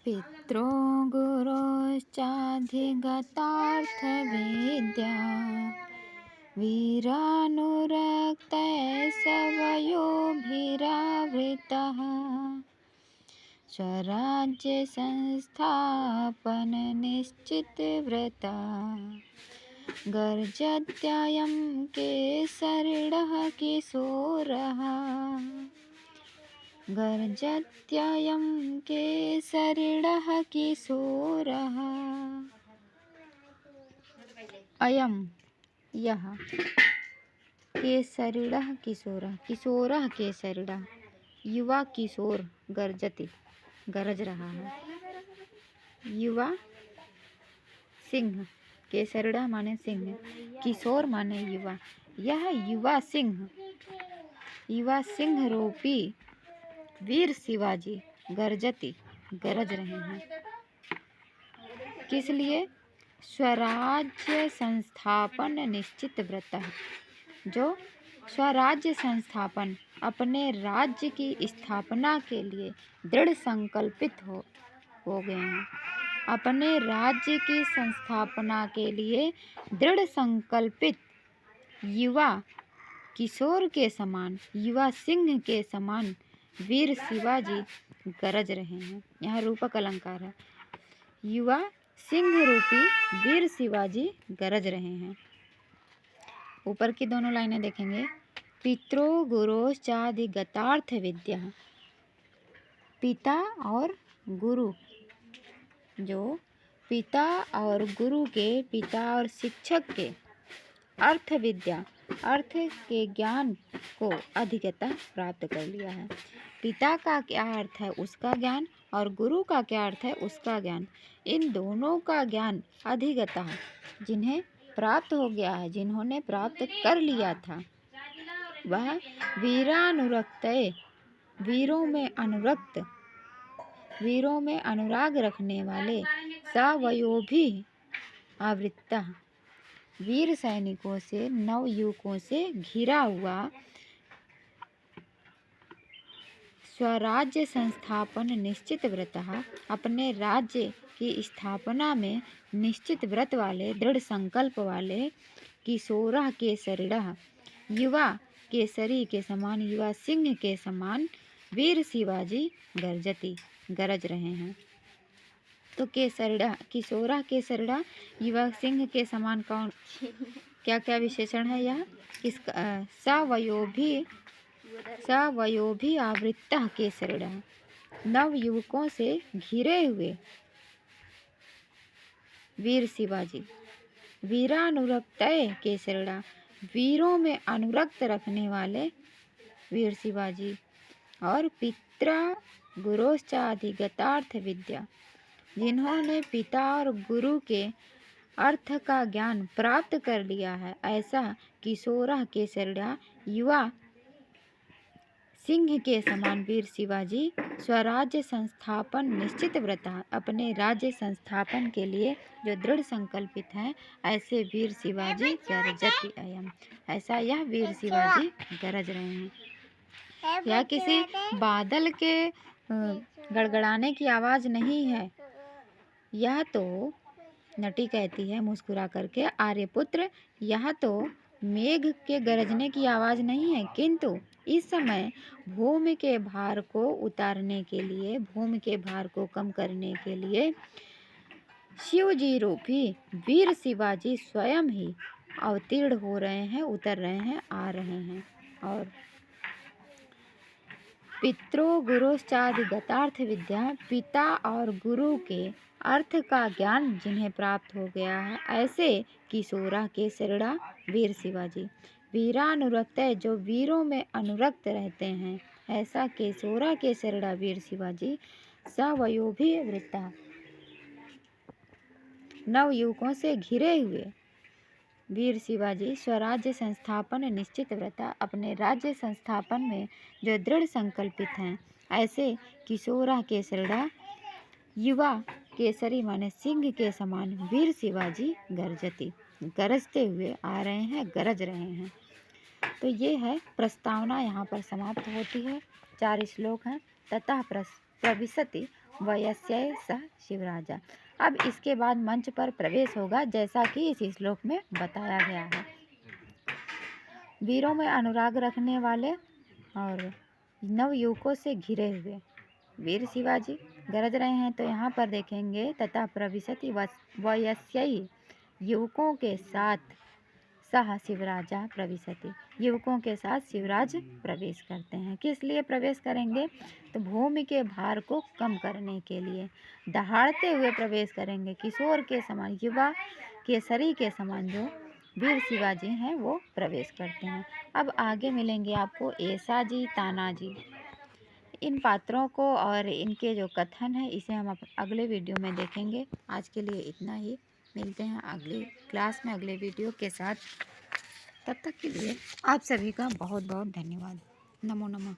पितरो गुरोश्चाधिगतार्थविद्या वीरानुरक्तैस्तवयोभिरावृतः स्वराज्यसंस्थापननिश्चितव्रता गर्जत्ययं केसरिणः किशोरः गर्जत्ययं केसरिणः किशोरः। अयं यह केसरिणः किशोरः किशोरः केसरिणः युवा किशोर गर्जति गरज रहा है। युवा सिंह केसरिणः माने सिंह, किशोर माने युवा। यह युवा सिंह रूपी वीर शिवाजी गर्जती गरज रहे हैं। किस लिए? स्वराज्य संस्थापन निश्चित व्रत है, जो स्वराज्य संस्थापन अपने राज्य की स्थापना के लिए दृढ़ संकल्पित हो गए हैं। अपने राज्य की संस्थापना के लिए दृढ़ संकल्पित युवा किशोर के समान, युवा सिंह के समान वीर शिवाजी गरज रहे हैं। यहाँ रूपक अलंकार है। युवा सिंह रूपी वीर शिवाजी गरज रहे हैं। ऊपर की दोनों लाइनें देखेंगे। पितरो गुरोश्चाधिगतार्थ विद्या, पिता और गुरु, जो पिता और गुरु के, पिता और शिक्षक के अर्थ विद्या, अर्थ के ज्ञान को अधिगता प्राप्त कर लिया है। पिता का क्या अर्थ है उसका ज्ञान, और गुरु का क्या अर्थ है उसका ज्ञान। इन दोनों का ज्ञान अधिगता जिन्हें प्राप्त हो गया है, जिन्होंने प्राप्त कर लिया था, वह वीरानुरक्त, वीरों में अनुराग रखने वाले, सवयोभी आवृत्ता, वीर सैनिकों से, नवयुवकों से घिरा हुआ, स्वराज्य संस्थापन निश्चित व्रत, अपने राज्य की स्थापना में निश्चित व्रत वाले, दृढ़ संकल्प वाले, किशोरः केसरिणः, युवा केसरी के समान, युवा सिंह के समान वीर शिवाजी गर्जती गरज रहे हैं। तो केसरिणः, किशोरः केसरिणः, युवा सिंह के समान कौन, क्या क्या विशेषण है यह? किसका? सवयोभी आवृत्तः केसरिणः, नव युवकों से घिरे हुए वीर शिवाजी। वीरानुरक्तय केसरिणः, वीरों में अनुरक्त रखने वाले वीर शिवाजी। और पित्रा गुरोश्चाधिगतार्थ विद्या, जिन्होंने पिता और गुरु के अर्थ का ज्ञान प्राप्त कर लिया है, ऐसा किशोरः केसरिणः, युवा सिंह के समान वीर शिवाजी स्वराज्य संस्थापन निश्चित व्रत, अपने राज्य संस्थापन के लिए जो दृढ़ संकल्पित हैं, ऐसे वीर शिवाजी गरजति अयम, ऐसा यह वीर शिवाजी गरज रहे हैं। यह किसी बादल के गड़गड़ाने की आवाज़ नहीं है। यह तो, नटी कहती है मुस्कुरा करके, आर्यपुत्र, यह तो मेघ के गरजने की आवाज़ नहीं है, किंतु इस समय भूमि के भार को उतारने के लिए, भूमि के भार को कम करने के लिए शिवजी रूपी वीर शिवाजी स्वयं ही अवतीर्ण हो रहे हैं, उतर रहे हैं, आ रहे हैं। और पितरो गुरोश्चाधिगतार्थ विद्या, पिता और गुरु के अर्थ का ज्ञान जिन्हें प्राप्त हो गया है, ऐसे किशोरः केसरिणः, वीर शिवाजी। वीरानुरक्त, जो वीरों में अनुरक्त रहते हैं, ऐसा किशोरः केसरिणः, वीर शिवाजी। सवयोभी वृत्ता, नव युवकों से घिरे हुए वीर शिवाजी स्वराज्य संस्थापन निश्चित व्रत, अपने राज्य संस्थापन में जो दृढ़ संकल्पित हैं, ऐसे किशोरः केसरिणः, युवा केसरी माने सिंह के समान वीर शिवाजी गर्जती, गरजते हुए आ रहे हैं, गरज रहे हैं। तो ये है प्रस्तावना, यहाँ पर समाप्त होती है। 4 श्लोक हैं। ततः प्रविशति वयस्यै स शिवराजा। अब इसके बाद मंच पर प्रवेश होगा जैसा कि इस श्लोक में बताया गया है। वीरों में अनुराग रखने वाले और नवयुवकों से घिरे हुए वीर शिवाजी गरज रहे हैं। तो यहाँ पर देखेंगे तथा प्रविशति वयस्यै युवकों के साथ सह शिवराजा प्रविशति, युवकों के साथ शिवराज प्रवेश करते हैं। किस लिए प्रवेश करेंगे? तो भूमि के भार को कम करने के लिए दहाड़ते हुए प्रवेश करेंगे। किशोर के समान, युवा केसरी के समान जो वीर शिवाजी हैं वो प्रवेश करते हैं। अब आगे मिलेंगे आपको ऐसा जी, ताना जी। इन पात्रों को और इनके जो कथन है इसे हम अगले वीडियो में देखेंगे। आज के लिए इतना ही। मिलते हैं अगली क्लास में अगले वीडियो के साथ। तब तक के लिए आप सभी का बहुत बहुत धन्यवाद। नमो नमः।